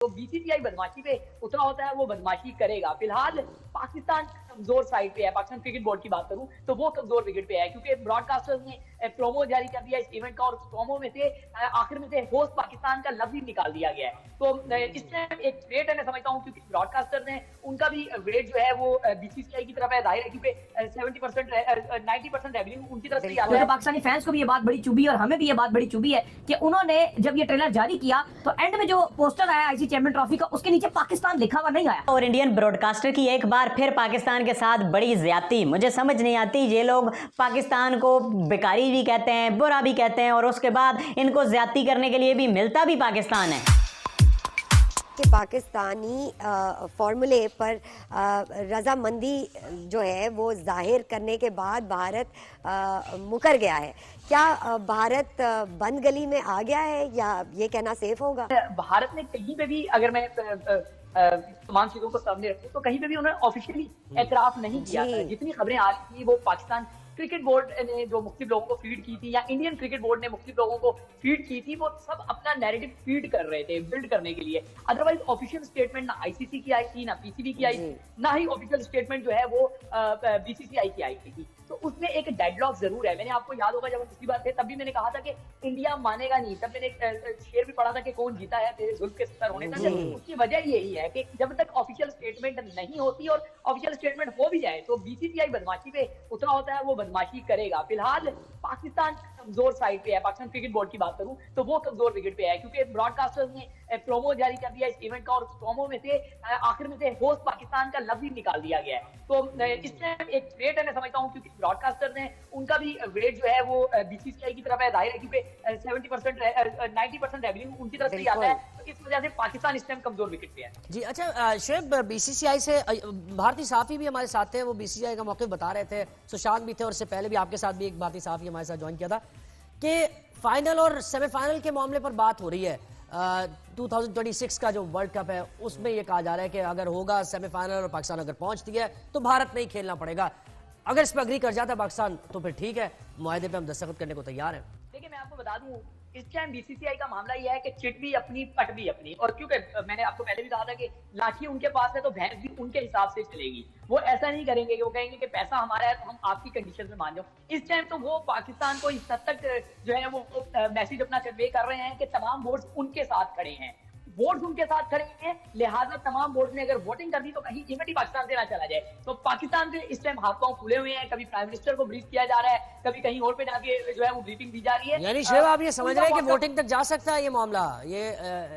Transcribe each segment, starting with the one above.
तो बीसीसीआई बदमाशी पे उतरा होता है, वो बदमाशी करेगा। फिलहाल पाकिस्तान कमजोर साइड पे है। पाकिस्तान क्रिकेट बोर्ड की बात करूं तो वो कमजोर विकेट पे है, क्योंकि ब्रॉडकास्टर्स ने प्रोमो जारी कर दिया इस इवेंट का, और प्रोमो में से आखिर में से होस्ट पाकिस्तान का लफ्ज ही निकाल दिया गया है। तो इसमें एक वेट है, मैं समझता हूँ, क्योंकि ब्रॉडकास्टर ने उनका भी वेट जो है वो बीसीसीआई की तरफ है। जाहिर है क्योंकि 70% 90% रेवेन्यू उनकी तरफ से ही आता है। पाकिस्तानी फैंस को भी ये बात बड़ी चुभी और हमें भी ये बात बड़ी चुभी है कि उन्होंने जब ये ट्रेलर जारी किया तो एंड में जो पोस्टर आया आईसीसी चैंपियन ट्रॉफी का, उसके नीचे पाकिस्तान लिखा हुआ नहीं आया। और इंडियन ब्रॉडकास्टर की एक बार फिर पाकिस्तान के साथ बड़ी ज्यादती। मुझे समझ नहीं आती, ये लोग पाकिस्तान को बेकारी भी कहते हैं, बुरा भी कहते हैं, और उसके बाद इनको ज्यादती करने के लिए भी मिलता भी पाकिस्तान है। कि पाकिस्तानी फॉर्मूले पर रजामंदी जो है वो जाहिर करने के बाद भारत मुकर गया है। क्या भारत बंद गली में आ गया है या ये कहना सेफ होगा? भारत ने कहीं पे भी, अगर मैं तमाम चीजों को सामने रखूं, तो कहीं पे भी उन्होंने ऑफिशियली एतराफ नहीं किया था। जितनी खबरें आ रही थी वो पाकिस्तान क्रिकेट बोर्ड ने जो मुख्तलिफ लोगों को फीड की थी, या इंडियन क्रिकेट बोर्ड ने मुख्तलिफ लोगों को फीड की थी, वो सब अपना नैरेटिव फीड कर रहे थे, बिल्ड करने के लिए। अदरवाइज ऑफिशियल स्टेटमेंट ना आईसीसी की आई थी, ना पीसीबी की आई थी, ना ही ऑफिशियल स्टेटमेंट जो है वो बीसीसीआई की आई थी। तो उसमें एक डेडलॉक जरूर है। मैंने, आपको याद होगा जब हम पिछली बार थे तब भी मैंने कहा था कि इंडिया मानेगा नहीं। तब मैंने शेर भी पढ़ा था कि कौन जीता है तेरे जुल्फ के सर होने तक। उसकी वजह यही है कि जब तक ऑफिशियल स्टेटमेंट नहीं होती, और ऑफिशियल स्टेटमेंट हो भी जाए तो बीसीसीआई बदमाशी पे उतरा होता है, वो बदमाशी करेगा। फिलहाल पाकिस्तान कमजोर साइड पे है। पाकिस्तान क्रिकेट बोर्ड की बात करूं तो वो कमजोर विकेट पे है, क्योंकि ब्रॉडकास्टर्स ने प्रोमो जारी कर दिया इस इवेंट का, और प्रोमो में से आखिर में से होस्ट पाकिस्तान का लफ्ज ही निकाल दिया गया है। तो इसमें एक वेट है, मैं समझता हूँ, क्योंकि ब्रॉडकास्टर ने उनका भी वेट जो है वो बीसीसीआई की तरफ है। जाहिर है क्योंकि 70% 90% रेवेन्यू उनकी तरफ से ही आता है। तो इस वजह से पाकिस्तान इस टाइम कमजोर विकेट पे है। जी अच्छा शुएब, बीसीसीआई से भारतीय साफी भी हमारे साथ थे, वो बीसीसीआई का मौक़िफ़ बता रहे थे, सुशांत भी थे, और इससे पहले भी आपके साथ भी एक भारतीय साफी हमारे साथ ज्वाइन किया था, कि फाइनल और सेमीफाइनल के मामले पर बात हो रही है। 2026 का जो वर्ल्ड कप है उसमें ये कहा जा रहा है कि अगर होगा सेमीफाइनल और पाकिस्तान अगर पहुंचती है तो भारत नहीं खेलना पड़ेगा। अगर इस पर अग्री कर जाता है पाकिस्तान तो फिर ठीक है, मुआहदे पे हम दस्तखत करने को तैयार हैं। देखिए, मैं आपको बता दूं, इस टाइम बीसीसीआई का मामला यह है कि चिट भी अपनी पट भी अपनी। और क्योंकि मैंने आपको पहले भी कहा था कि लाठी उनके पास है तो भैंस भी उनके हिसाब से चलेगी। वो ऐसा नहीं करेंगे कि वो कहेंगे कि पैसा हमारा है तो हम आपकी कंडीशन में मान जाओ। इस टाइम तो वो पाकिस्तान को इस हद तक जो है वो मैसेज अपना कन्वे कर रहे हैं कि तमाम बोर्ड उनके साथ खड़े हैं, वोट्स उनके साथ खड़े हैं। लिहाजा तमाम बोर्ड ने अगर वोटिंग कर दी तो कहीं इवेंट ही पाकिस्तान से ना चला जाए। तो पाकिस्तान से इस टाइम हाथ पांव फूले हुए हैं। कभी प्राइम मिनिस्टर को ब्रीफ किया जा रहा है, कभी कहीं और पे जाके जो है वो ब्रीफिंग दी जा रही है। यानी शुएब, आप ये समझ रहे हैं कि वोटिंग तक जा सकता है ये मामला, ये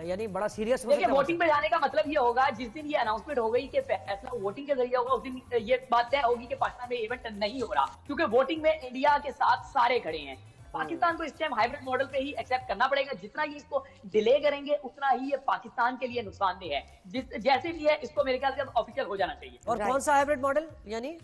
यानी बड़ा सीरियस हो सकता है। वोटिंग पे जाने का मतलब ये होगा, जिस दिन ये अनाउंसमेंट हो गई कि फैसला वोटिंग के जरिए होगा, उस दिन ये बात तय होगी कि पाकिस्तान में इवेंट नहीं हो रहा, क्योंकि वोटिंग में इंडिया के साथ सारे खड़े हैं। पाकिस्तान को इस टाइम हाइब्रिड मॉडल पे ही एक्सेप्ट करना पड़ेगा। जितना ये इसको डिले करेंगे उतना ही ये पाकिस्तान के लिए नुकसानदेह है। जैसे भी है, इसको मेरे ख्याल से ऑफिशियल हो जाना चाहिए। और कौन सा हाइब्रिड मॉडल? यानी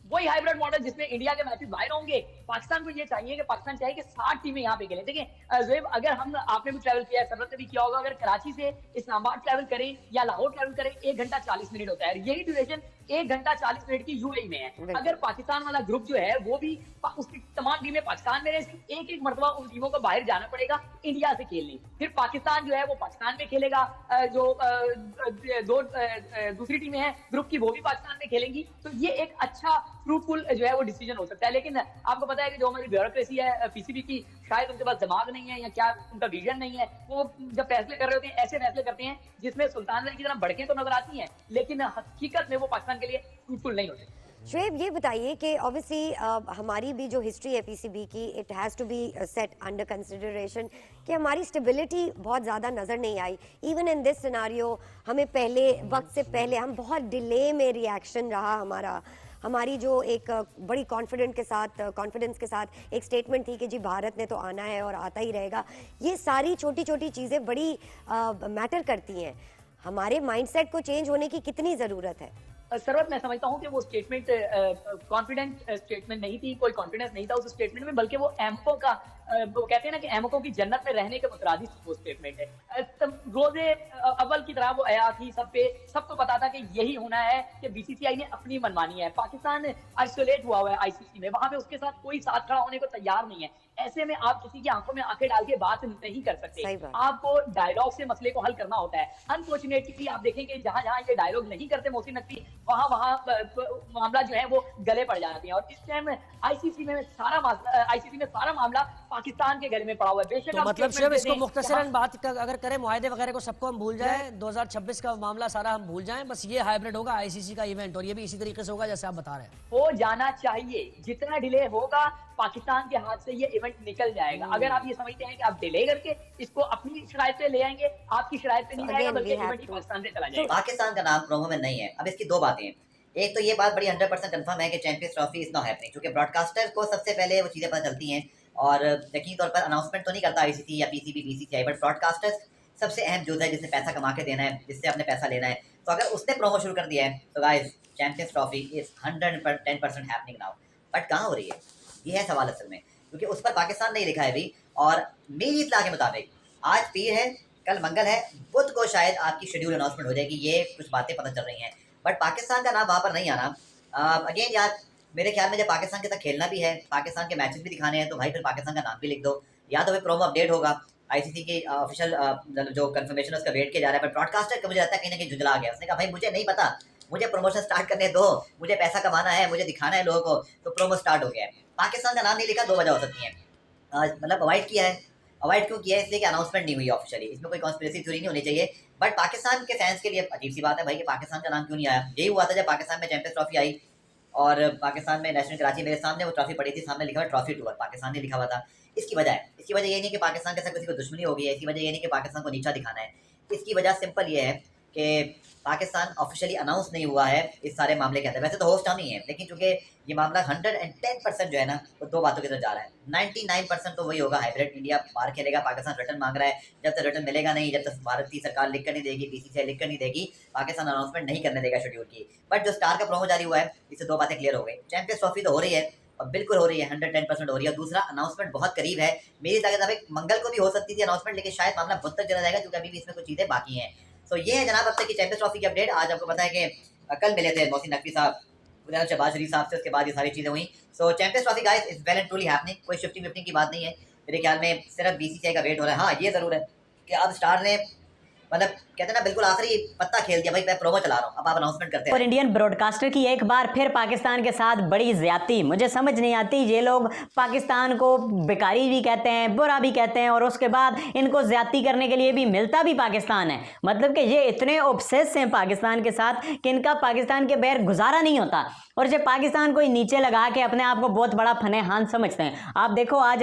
वही हाइब्रिड मॉडल जिसमें इंडिया के मैचेस बाहर होंगे। पाकिस्तान को ये चाहिए कि पाकिस्तान चाहे कि 60 टीमें यहाँ पे खेलें। देखिए ज़ुएब, अगर हम, आपने भी ट्रैवल किया है, सरवत ने भी किया होगा, अगर कराची से इस्लामाबाद ट्रैवल करें या लाहौर ट्रैवल करें 1 घंटा 40 मिनट होता है। यही ड्यूरेशन 1 घंटा 40 मिनट की यूएई में है। अगर पाकिस्तान वाला ग्रुप जो है वो भी, उसकी तमाम टीमें पाकिस्तान में रहे, एक एक मरतबा उन टीमों को बाहर जाना पड़ेगा इंडिया से खेलने। फिर पाकिस्तान जो है वो पाकिस्तान में खेलेगा, जो दूसरी टीमें हैं ग्रुप की वो भी पाकिस्तान में खेलेंगी। तो ये एक अच्छा फ्रूटफुल जो है वो डिसीजन हो सकता है। लेकिन आपको पता है कि जो हमारी ब्यूरोक्रेसी है पीसीबी की, शायद उनके पास दिमाग नहीं है या क्या उनका विजन नहीं है। वो जब फैसले कर रहे होते हैं ऐसे फैसले करते हैं जिसमें सुल्तान की तरह भड़कें तो नजर आती हैं, लेकिन हकीकत में वो पाकिस्तान के लिए फ्रूटफुल नहीं होते। शुएब, ये बताइए कि ऑब्वियसली हमारी भी जो हिस्ट्री है पीसीबी की, it has to be set under consideration कि हमारी स्टेबिलिटी बहुत ज़्यादा नज़र नहीं आई। इवन इन दिस सिनारियो हमें पहले वक्त से पहले हम बहुत डिले में रिएक्शन रहा हमारा। हमारी जो एक बड़ी कॉन्फिडेंस के साथ एक स्टेटमेंट थी कि जी भारत ने तो आना है और आता ही रहेगा। ये सारी छोटी छोटी चीज़ें बड़ी मैटर करती हैं। हमारे माइंडसेट को चेंज होने की कितनी ज़रूरत है? सरवत, मैं समझता हूँ कि वो स्टेटमेंट कॉन्फिडेंट स्टेटमेंट नहीं थी, कोई कॉन्फिडेंस नहीं था उस स्टेटमेंट में, बल्कि वो एम्पो का वो कहते हैं ना कि अहमकों की जन्नत में रहने के मुतरादिफ वो स्टेटमेंट है। रोजे अव्वल की तरह वो आया थी सब पे, सबको पता था कि यही होना है कि बीसीसीआई ने अपनी मनमानी है। पाकिस्तान आइसोलेट हुआ है आईसीसी में, वहां पे उसके साथ कोई साथ खड़ा होने को तैयार नहीं है। ऐसे में आप किसी की आंखों में आंखें डाल के बात नहीं कर सकते, आपको डायलॉग से मसले को हल करना होता है। अनफॉर्चुनेटली आप देखेंगे जहां जहां ये डायलॉग नहीं करते मोहसिन नकवी, वहां वहां मामला जो है वो गले पड़ जाते हैं। और इस टाइम आईसीसी में सारा मामला पाकिस्तान के गले में पड़ा हुआ है। बेशक तो मतलब सिर्फ इसको मुख्तसरन बात अगर करें मुआहदे वगैरह को सबको हम भूल जाएं, 2026 का मामला सारा हम भूल जाएं, बस ये हाइब्रिड होगा आईसीसी का इवेंट और ये भी इसी तरीके से होगा जैसे आप बता रहे हैं। हो जाना चाहिए, जितना डिले होगा पाकिस्तान के हाथ से ये इवेंट निकल जाएगा। अगर आप ये समझते हैं कि आप डिले करके इसको अपनी शरायत पे ले आएंगे, आपकी शरायत पे नहीं आएगा बल्कि इवेंट ही पाकिस्तान से चला जाएगा। पाकिस्तान का नाम प्रोमो में नहीं है। अब इसकी दो बातें हैं, एक तो ये बात बड़ी 100% कंफर्म है कि champions trophy is not happening, क्योंकि ब्रॉडकास्टर को सबसे पहले वो चीज़ें पता चलती हैं और यकीनी तौर पर अनाउंसमेंट तो नहीं करता आईसीसी या पीसीबी बीसीसीआई, बट ब्रॉडकास्टर्स सबसे अहम जुज़ है जिसने पैसा कमा के देना है, जिससे अपने पैसा लेना है। तो अगर उसने प्रोमो शुरू कर दिया है तो guys champions trophy is 110% happening now. But कहाँ हो रही है, ये है सवाल असल में, क्योंकि उस पर पाकिस्तान नहीं लिखा है अभी। और मेरी इत्तला के मुताबिक आज पीर है, कल मंगल है, बुध को शायद आपकी शेड्यूल अनाउंसमेंट हो जाएगी। ये कुछ बातें पता चल रही हैं, बट पाकिस्तान का नाम वहाँ पर नहीं आना। अगेन यार मेरे ख्याल में जब पाकिस्तान के साथ खेलना भी है, पाकिस्तान के मैचेस भी दिखाने हैं, तो भाई फिर पाकिस्तान का नाम भी लिख दो, या तो फिर प्रोमो अपडेट होगा आईसीसी की ऑफिशियल जो कंफर्मेशन उसका वेट किया जा रहा है। पर ब्रॉडकास्टर का मुझे लगता है कहीं ना कहीं जुझला गया, उसने कहा भाई मुझे नहीं पता, मुझे प्रमोशन स्टार्ट करने दो, मुझे पैसा कमाना है, मुझे दिखाना है लोगों को, तो प्रोमो स्टार्ट हो गया है। पाकिस्तान का नाम नहीं लिखा, दो वजह हो सकती हैं, मतलब अवॉइड किया है। अवॉइड क्यों किया है? इसलिए कि अनाउंसमेंट नहीं हुई ऑफिशियली, इसमें कोई कॉन्स्पिरेसी थ्योरी नहीं होनी चाहिए। बट पाकिस्तान के फैंस के लिए अजीब सी बात है भाई कि पाकिस्तान का नाम क्यों नहीं आया। यही हुआ था जब पाकिस्तान में चैंपियंस ट्रॉफी आई और पाकिस्तान में नेशनल कराची, मेरे सामने वो ट्रॉफी पड़ी थी, सामने लिखा हुआ ट्रॉफी टूर, पाकिस्तान ने लिखा हुआ था। इसकी वजह ये नहीं कि पाकिस्तान के साथ किसी को दुश्मनी हो गई है, इसकी वजह ये नहीं कि पाकिस्तान को नीचा दिखाना है। इसकी वजह सिंपल ये है कि पाकिस्तान ऑफिशियली अनाउंस नहीं हुआ है इस सारे मामले के अंदर। वैसे तो होस्ट हम ही हैं, लेकिन चूंकि ये मामला 110% जो है ना वो दो बातों की तरफ जा रहा है। 99% तो वही होगा हाइब्रिड, इंडिया बाहर खेलेगा, पाकिस्तान रिटर्न मांग रहा है। जब तक रिटर्न मिलेगा नहीं, जब तक भारतीय सरकार लिख कर नहीं देगी, बीसीसीआई लिख कर नहीं देगी, पाकिस्तान अनाउंसमेंट नहीं करने देगा शेड्यूल की। बट जो स्टार का प्रोमो जारी हुआ है, इससे दो बातें क्लियर हो गई। चैंपियंस ट्रॉफी तो हो रही है और बिल्कुल हो रही है, 110% हो रही है। दूसरा, अनाउंसमेंट बहुत करीब है। मेरी ताकत मंगल को भी हो सकती थी अनाउंसमेंट, लेकिन शायद मामला बुध तक चला जाएगा क्योंकि अभी भी इसमें कुछ चीज़ें बाकी हैं। तो ये है जनाब अब तक की चैंपियंस ट्रॉफी की अपडेट। आज आपको पता है कि कल मिले थे मोहसिन नकवी साहब शहबाज शरीफ साहब से, उसके बाद ये सारी चीज़ें हुई। So champions trophy guys is well and truly happening, कोई शिफ्टिंग विफ्टिंग की बात नहीं है। मेरे ख्याल में सिर्फ बीसीसीआई का वेट हो रहा है। हाँ ये ज़रूर है कि अब स्टार ने मतलब कहते हैं ना बिल्कुल आखिरी पत्ता खेल दिया, भाई मैं प्रोमो चला रहा हूँ, अब आप अनाउंसमेंट करते हैं। और इंडियन ब्रॉडकास्टर की एक बार फिर पाकिस्तान के साथ बड़ी ज्यादती, मुझे समझ नहीं आती। ये लोग पाकिस्तान को बेकारी भी कहते हैं, बुरा भी कहते हैं, और उसके बाद इनको ज्यादती करने के लिए भी मिलता भी पाकिस्तान है। मतलब कि ये इतने ऑब्सेस हैं पाकिस्तान के साथ कि इनका पाकिस्तान के बगैर गुजारा नहीं होता। और जब पाकिस्तान को नीचे लगा के अपने आप को बहुत बड़ा फनेहान समझते हैं। आप देखो आज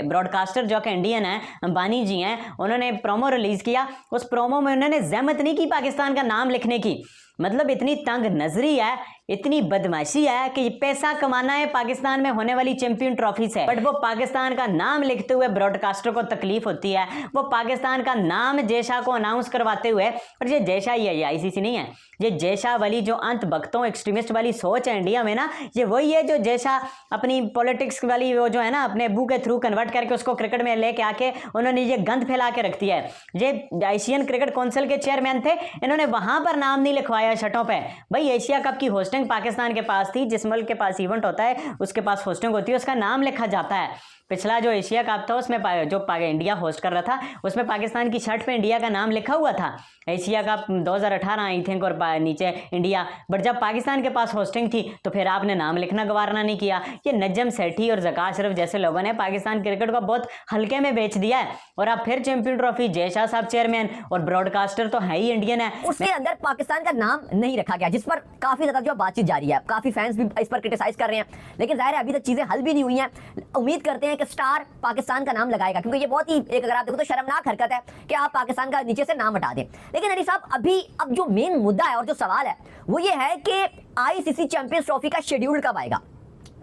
ब्रॉडकास्टर जो कि इंडियन है, अंबानी जी हैं, उन्होंने प्रोमो रिलीज किया। उस प्रोमो में उन्होंने जहमत नहीं की पाकिस्तान का नाम लिखने की। मतलब इतनी तंग नजरी है, इतनी बदमाशी है कि पैसा कमाना है पाकिस्तान में होने वाली चैंपियन ट्रॉफी से, बट वो पाकिस्तान का नाम लिखते हुए ब्रॉडकास्टर को तकलीफ होती है। वो पाकिस्तान का नाम जयशाह को अनाउंस करवाते हुए, और ये जयशाह ही है, ये आईसीसी नहीं है। ये जयशाह वाली जो अंत भक्तों एक्सट्रीमिस्ट वाली सोच है इंडिया में ना, ये वही है जो जयशाह अपनी पॉलिटिक्स वाली वो जो है ना अपने अबू के थ्रू कन्वर्ट करके उसको क्रिकेट में लेके आके उन्होंने ये गंद फैला के रख दिया है। ये एशियन क्रिकेट काउंसिल के चेयरमैन थे, इन्होंने वहां पर नाम नहीं लिखवाया शर्टों पे। भाई एशिया कप की होस्टिंग पाकिस्तान के पास थी, जिस मुल्क के पास इवेंट होता है उसके पास होस्टिंग होती है, उसका नाम लिखा जाता है। पिछला जो एशिया कप था उसमें जो इंडिया होस्ट कर रहा था उसमें पाकिस्तान की शर्ट पे इंडिया का नाम लिखा हुआ था। एशिया कप 2018 आई थिंक, और नीचे इंडिया। बट जब पाकिस्तान के पास होस्टिंग थी तो फिर आपने नाम लिखना गवारना नहीं किया। ये नजम सेठी और ज़का अशरफ जैसे लोगों ने पाकिस्तान क्रिकेट को बहुत हल्के में बेच दिया है। और अब फिर चैंपियन ट्रॉफी, जयशाह साहब चेयरमैन और ब्रॉडकास्टर तो है ही इंडियन है, उसके अंदर पाकिस्तान का नाम नहीं रखा गया, जिस पर काफी ज्यादा जो बातचीत जारी है। काफी फैंस भी इस पर क्रिटिसाइज कर रहे हैं, लेकिन जाहिर है अभी तक चीजें हल भी नहीं हुई हैं। उम्मीद करते हैं कि स्टार पाकिस्तान का नाम लगाएगा, क्योंकि ये बहुत ही एक अगर आप देखो तो शर्मनाक हरकत है कि आप पाकिस्तान का नीचे से नाम हटा दें। लेकिन अली साहब अभी अब जो मेन मुद्दा है और जो सवाल है वो ये है कि आईसीसी चैंपियंस ट्रॉफी का शेड्यूल कब आएगा।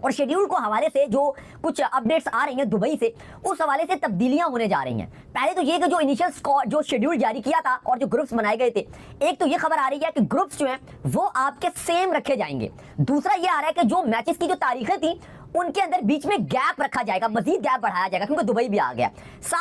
और शेड्यूल को हवाले से जो कुछ अपडेट्स आ रही हैं दुबई से, उस हवाले से तब्दीलियां होने जा रही हैं। पहले तो ये कि जो इनिशियल स्क्वाड जो शेड्यूल जारी किया था और जो ग्रुप्स बनाए गए थे, एक तो ये खबर आ रही है कि ग्रुप्स जो हैं वो आपके सेम रखे जाएंगे। दूसरा ये आ रहा है कि जो मैचेस की जो तारीखें थी उनके अंदर बीच में गैप रखा जाएगा, मजीद गैप बढ़ाया जाएगा क्योंकि दुबई भी आ गया।